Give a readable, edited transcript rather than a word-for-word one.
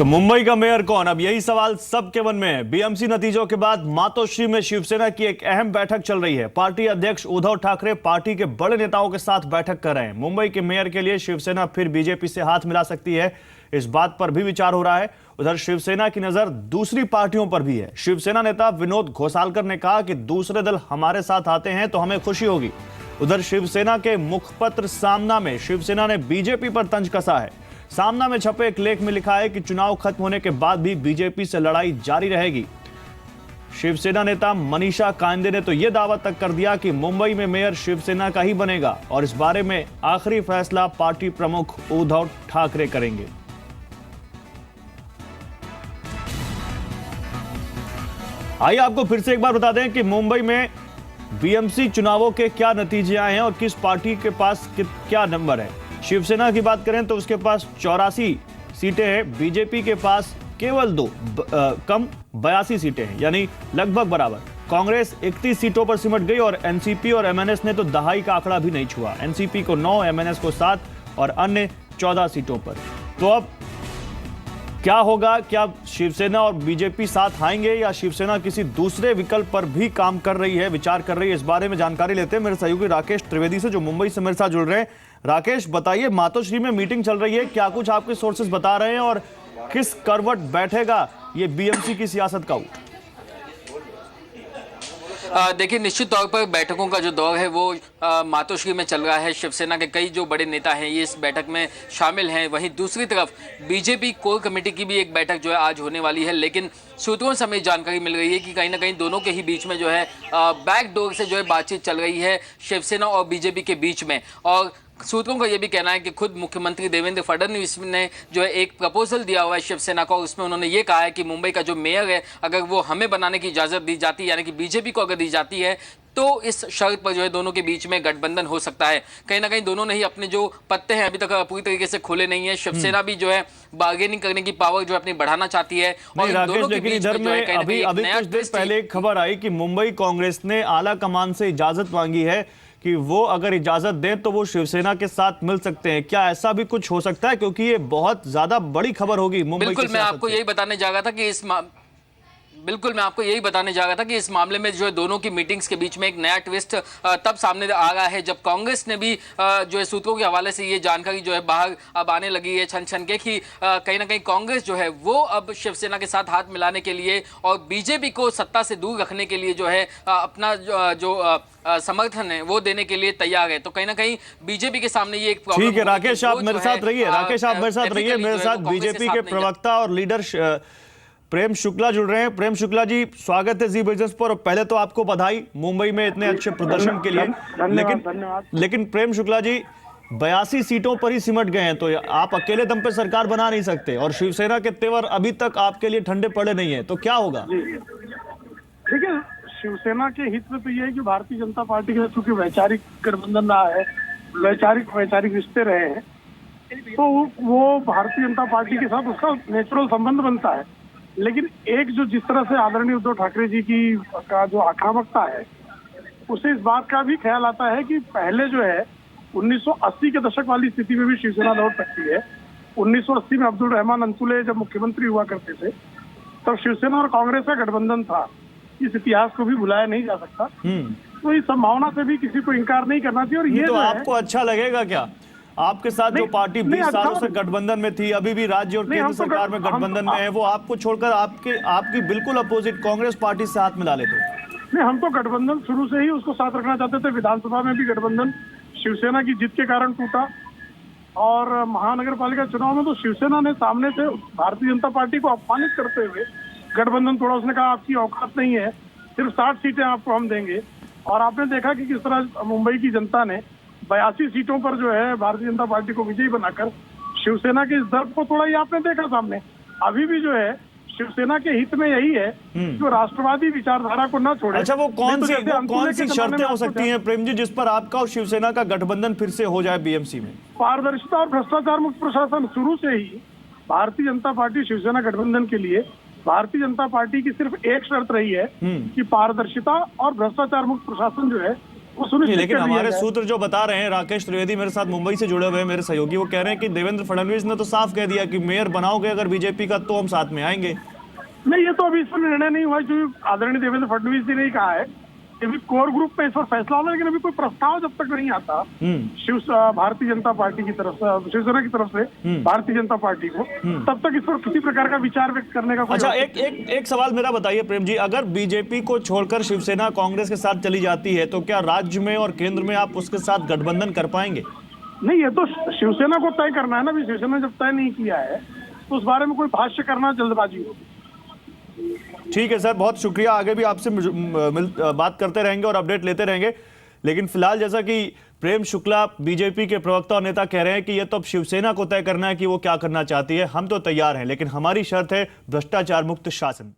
तो मुंबई का मेयर कौन, अब यही सवाल सबके मन में है। बीएमसी नतीजों के बाद मातोश्री में शिवसेना की एक अहम बैठक चल रही है। पार्टी अध्यक्ष उद्धव ठाकरे पार्टी के बड़े नेताओं के साथ बैठक कर रहे हैं। मुंबई के मेयर के लिए शिवसेना फिर बीजेपी से हाथ मिला सकती है, इस बात पर भी विचार हो रहा है। उधर शिवसेना की नजर दूसरी पार्टियों पर भी है। शिवसेना नेता विनोद घोसालकर ने कहा कि दूसरे दल हमारे साथ आते हैं तो हमें खुशी होगी। उधर शिवसेना के मुखपत्र सामना में शिवसेना ने बीजेपी पर तंज कसा है। सामना में छपे एक लेख में लिखा है कि चुनाव खत्म होने के बाद भी बीजेपी से लड़ाई जारी रहेगी। शिवसेना नेता मनीषा कांदे ने तो यह दावा तक कर दिया कि मुंबई में मेयर शिवसेना का ही बनेगा और इस बारे में आखिरी फैसला पार्टी प्रमुख उद्धव ठाकरे करेंगे। आइए आपको फिर से एक बार बता दें कि मुंबई में बीएमसी चुनावों के क्या नतीजे आए हैं और किस पार्टी के पास क्या नंबर है। शिवसेना की बात करें तो उसके पास 84 सीटें हैं, बीजेपी के पास केवल कम 82 सीटें हैं, यानी लगभग बराबर। कांग्रेस 31 सीटों पर सिमट गई और एनसीपी और एमएनएस ने तो दहाई का आंकड़ा भी नहीं छुआ। एनसीपी को 9, एमएनएस को 7 और अन्य 14 सीटों पर। तो अब क्या होगा, क्या शिवसेना और बीजेपी साथ आएंगे या शिवसेना किसी दूसरे विकल्प पर भी काम कर रही है, विचार कर रही है, इस बारे में जानकारी लेते हैं मेरे सहयोगी राकेश त्रिवेदी से, जो मुंबई से मेरे साथ जुड़ रहे हैं। राकेश, बताइए, मातोश्री में मीटिंग चल रही है, क्या कुछ आपके सोर्सेज बता रहे हैं और किस करवट बैठेगा ये बीएमसी की सियासत का ऊँट? देखिए, निश्चित तौर पर बैठकों का जो दौर है वो मातोश्री में चल रहा है। शिवसेना के कई जो बड़े नेता हैं ये इस बैठक में शामिल हैं। वहीं दूसरी तरफ बीजेपी कोर कमेटी की भी एक बैठक जो है आज होने वाली है, लेकिन सूत्रों से हमें जानकारी मिल रही है कि कहीं ना कहीं दोनों के ही बीच में जो है बैक डोर से जो है बातचीत चल रही है शिवसेना और बीजेपी के बीच में। और सूत्रों का यह भी कहना है कि खुद मुख्यमंत्री देवेंद्र फडणवीस ने जो है एक प्रपोजल दिया हुआ है शिवसेना को। उसमें उन्होंने ये कहा है कि मुंबई का जो मेयर है अगर वो हमें बनाने की इजाज़त दी जाती है, यानी कि बीजेपी को अगर दी जाती है, तो इस शर्त पर जो है दोनों के बीच में गठबंधन हो सकता है। कहीं ना कहीं दोनों ने ही अपने जो पत्ते हैं अभी तक पूरी तरीके से खोले नहीं है। शिवसेना भी जो है बार्गेनिंग करने की पावर जो अपनी बढ़ाना चाहती है। और दोनों के बीच में जो है अभी कुछ देर पहले एक खबर आई कि मुंबई कांग्रेस ने आला कमान से इजाजत मांगी है कि वो अगर इजाजत दें तो वो शिवसेना के साथ मिल सकते हैं। क्या ऐसा भी कुछ हो सकता है, क्योंकि ये बहुत ज्यादा बड़ी खबर होगी मुंबई? बिल्कुल, मैं आपको यही बताने जा रहा था कि इस मामले में जो है दोनों की मीटिंग्स के बीच में एक नया ट्विस्ट तब सामने आ रहा है जब कांग्रेस ने भी जो है सूत्रों के हवाले से ये जानकारी जो है बाहर अब आने लगी है छन के कि कहीं ना कहीं कांग्रेस जो है वो अब शिवसेना के साथ हाथ मिलाने के लिए और बीजेपी को सत्ता से दूर रखने के लिए जो है अपना जो समर्थन है वो देने के लिए तैयार है। तो कहीं ना कहीं बीजेपी के सामने ये एक प्रॉब्लम। ठीक है राकेश, आप मेरे साथ रहिए। राकेश, आप मेरे साथ रहिए। मेरे साथ बीजेपी के प्रवक्ता और लीडर प्रेम शुक्ला जुड़ रहे हैं। प्रेम शुक्ला जी, स्वागत है जी बिजनेस पर। पहले तो आपको बधाई मुंबई में इतने अच्छे प्रदर्शन के लिए। लेकिन प्रेम शुक्ला जी, 82 सीटों पर ही सिमट गए हैं, तो आप अकेले दम पे सरकार बना नहीं सकते और शिवसेना के तेवर अभी तक आपके लिए ठंडे पड़े नहीं है, तो क्या होगा? देखिए, शिवसेना के हित में तो ये है कि भारतीय जनता पार्टी के चूंकि वैचारिक गठबंधन रहा है, वैचारिक रिश्ते रहे हैं, तो वो भारतीय जनता पार्टी के साथ उसका नेचुरल संबंध बनता है। लेकिन एक जो जिस तरह से आदरणीय उद्धव ठाकरे जी का जो आक्रामकता है, उसे इस बात का भी ख्याल आता है कि पहले जो है 1980 के दशक वाली स्थिति में भी शिवसेना लौट सकती है। 1980 में अब्दुल रहमान अंसुले जब मुख्यमंत्री हुआ करते थे तब शिवसेना और कांग्रेस का गठबंधन था। इस इतिहास को भी भुलाया नहीं जा सकता। तो इस संभावना से भी किसी को इनकार नहीं करना चाहिए। और ये तो आपको अच्छा लगेगा क्या? आपके साथ जो पार्टी 20 सालों से गठबंधन में थी, अभी भी राज्य और केंद्र सरकार में गठबंधन में है, वो आपको छोड़कर आपकी बिल्कुल अपोजिट कांग्रेस पार्टी से हाथ मिला ले तो? नहीं, हम तो गठबंधन शुरू से ही उसको साथ रखना चाहते थे। विधानसभा में भी गठबंधन शिवसेना की जीत के कारण टूटा और महानगर पालिका चुनाव में तो शिवसेना ने सामने से भारतीय जनता पार्टी को अपमानित करते हुए गठबंधन तोड़ा। उसने कहा आपकी औकात नहीं है, सिर्फ 60 सीटें आपको हम देंगे। और आपने देखा कि किस तरह मुंबई की जनता ने 82 सीटों पर जो है भारतीय जनता पार्टी को विजयी बनाकर शिवसेना के इस दर्द को तोड़ा। ये आपने देखा सामने। अभी भी जो है शिवसेना के हित में यही है कि राष्ट्रवादी विचारधारा को न छोड़े। अच्छा, वो कौन सी शर्तें हो सकती हैं प्रेम जी जिस पर आपका और शिवसेना का गठबंधन फिर से हो जाए बीएमसी में? पारदर्शिता और भ्रष्टाचार मुक्त प्रशासन। शुरू से ही भारतीय जनता पार्टी शिवसेना गठबंधन के लिए भारतीय जनता पार्टी की सिर्फ एक शर्त रही है कि पारदर्शिता और भ्रष्टाचार मुक्त प्रशासन जो है वो सुनिश्चित लेकिन कर दिया हमारे जाए। सूत्र जो बता रहे हैं, राकेश त्रिवेदी मेरे साथ मुंबई से जुड़े हुए हैं, मेरे सहयोगी, वो कह रहे हैं कि देवेंद्र फडणवीस ने तो साफ कह दिया कि मेयर बनाओगे अगर बीजेपी का तो हम साथ में आएंगे। नहीं, ये तो अभी इस पर निर्णय नहीं हुआ, जो आदरणीय देवेंद्र फडणवीस जी ने ही कहा है कि अभी कोर ग्रुप में इस पर फैसला होगा, लेकिन अभी कोई प्रस्ताव जब तक नहीं आता भारतीय जनता पार्टी की तरफ से, शिवसेना की तरफ से भारतीय जनता पार्टी को, तब तक इस पर किसी प्रकार का विचार व्यक्त करने का कोई अच्छा, एक सवाल मेरा बताइए प्रेम जी, अगर बीजेपी को छोड़कर शिवसेना कांग्रेस के साथ चली जाती है तो क्या राज्य में और केंद्र में आप उसके साथ गठबंधन कर पाएंगे? नहीं, ये तो शिवसेना को तय करना है ना। अभी शिवसेना ने जब तय नहीं किया है तो उस बारे में कोई भाष्य करना जल्दबाजी होगी। ठीक है सर, बहुत शुक्रिया। आगे भी आपसे बात करते रहेंगे और अपडेट लेते रहेंगे, लेकिन फिलहाल जैसा कि प्रेम शुक्ला बीजेपी के प्रवक्ता और नेता कह रहे हैं कि ये तो अब शिवसेना को तय करना है कि वो क्या करना चाहती है, हम तो तैयार हैं, लेकिन हमारी शर्त है भ्रष्टाचार मुक्त शासन।